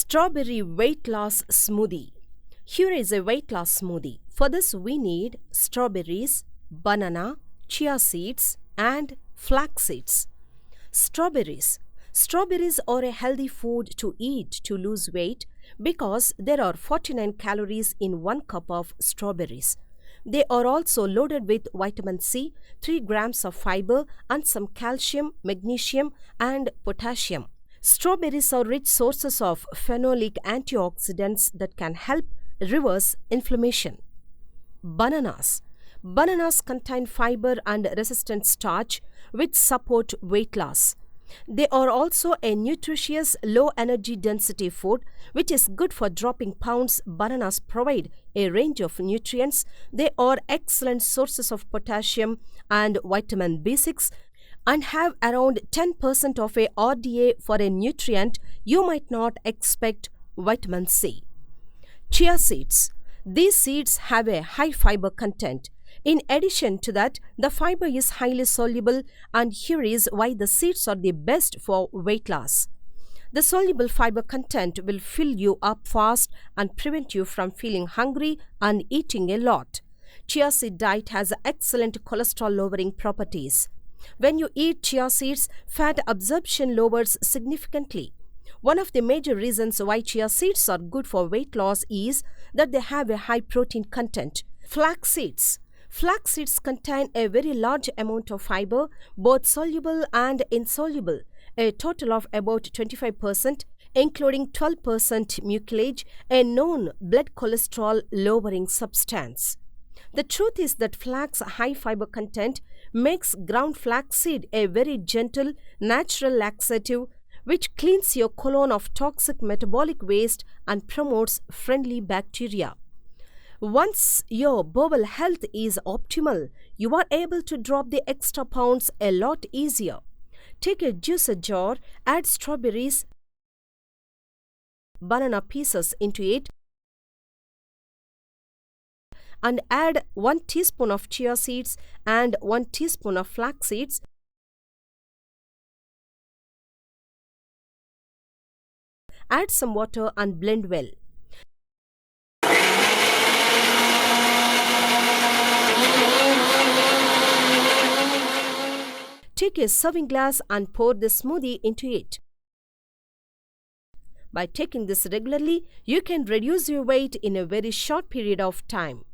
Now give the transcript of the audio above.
Strawberry weight loss smoothie. Here is a weight loss smoothie. For this we need strawberries, banana, chia seeds and flax seeds. Strawberries. Strawberries are a healthy food to eat to lose weight because there are 49 calories in 1 cup of strawberries. They are also loaded with vitamin C, 3 grams of fiber and some calcium, magnesium and potassium. Strawberries are rich sources of phenolic antioxidants that can help reverse inflammation. Bananas. Bananas contain fiber and resistant starch which support weight loss. They are also a nutritious low energy density food which is good for dropping pounds. Bananas provide a range of nutrients. They are excellent sources of potassium and vitamin B6 and have around 10% of a RDA for a nutrient you might not expect, vitamin C. Chia seeds. These seeds have a high fiber content. In addition to that, the fiber is highly soluble, and here is why the seeds are the best for weight loss. The soluble fiber content will fill you up fast and prevent you from feeling hungry and eating a lot. Chia seed diet has excellent cholesterol lowering properties. When you eat chia seeds, fat absorption lowers significantly. One of the major reasons why chia seeds are good for weight loss is that they have a high protein content. Flax seeds. Flax seeds contain a very large amount of fiber, both soluble and insoluble, a total of about 25%, including 12% mucilage, a known blood cholesterol lowering substance. The truth is that flax's high fiber content makes ground flaxseed a very gentle, natural laxative which cleans your colon of toxic metabolic waste and promotes friendly bacteria. Once your bowel health is optimal, you are able to drop the extra pounds a lot easier. Take a juicer jar, add strawberries, banana pieces into it, and add 1 teaspoon of chia seeds and 1 teaspoon of flax seeds. Add some water and blend well. Take a serving glass and pour the smoothie into it. By taking this regularly, you can reduce your weight in a very short period of time.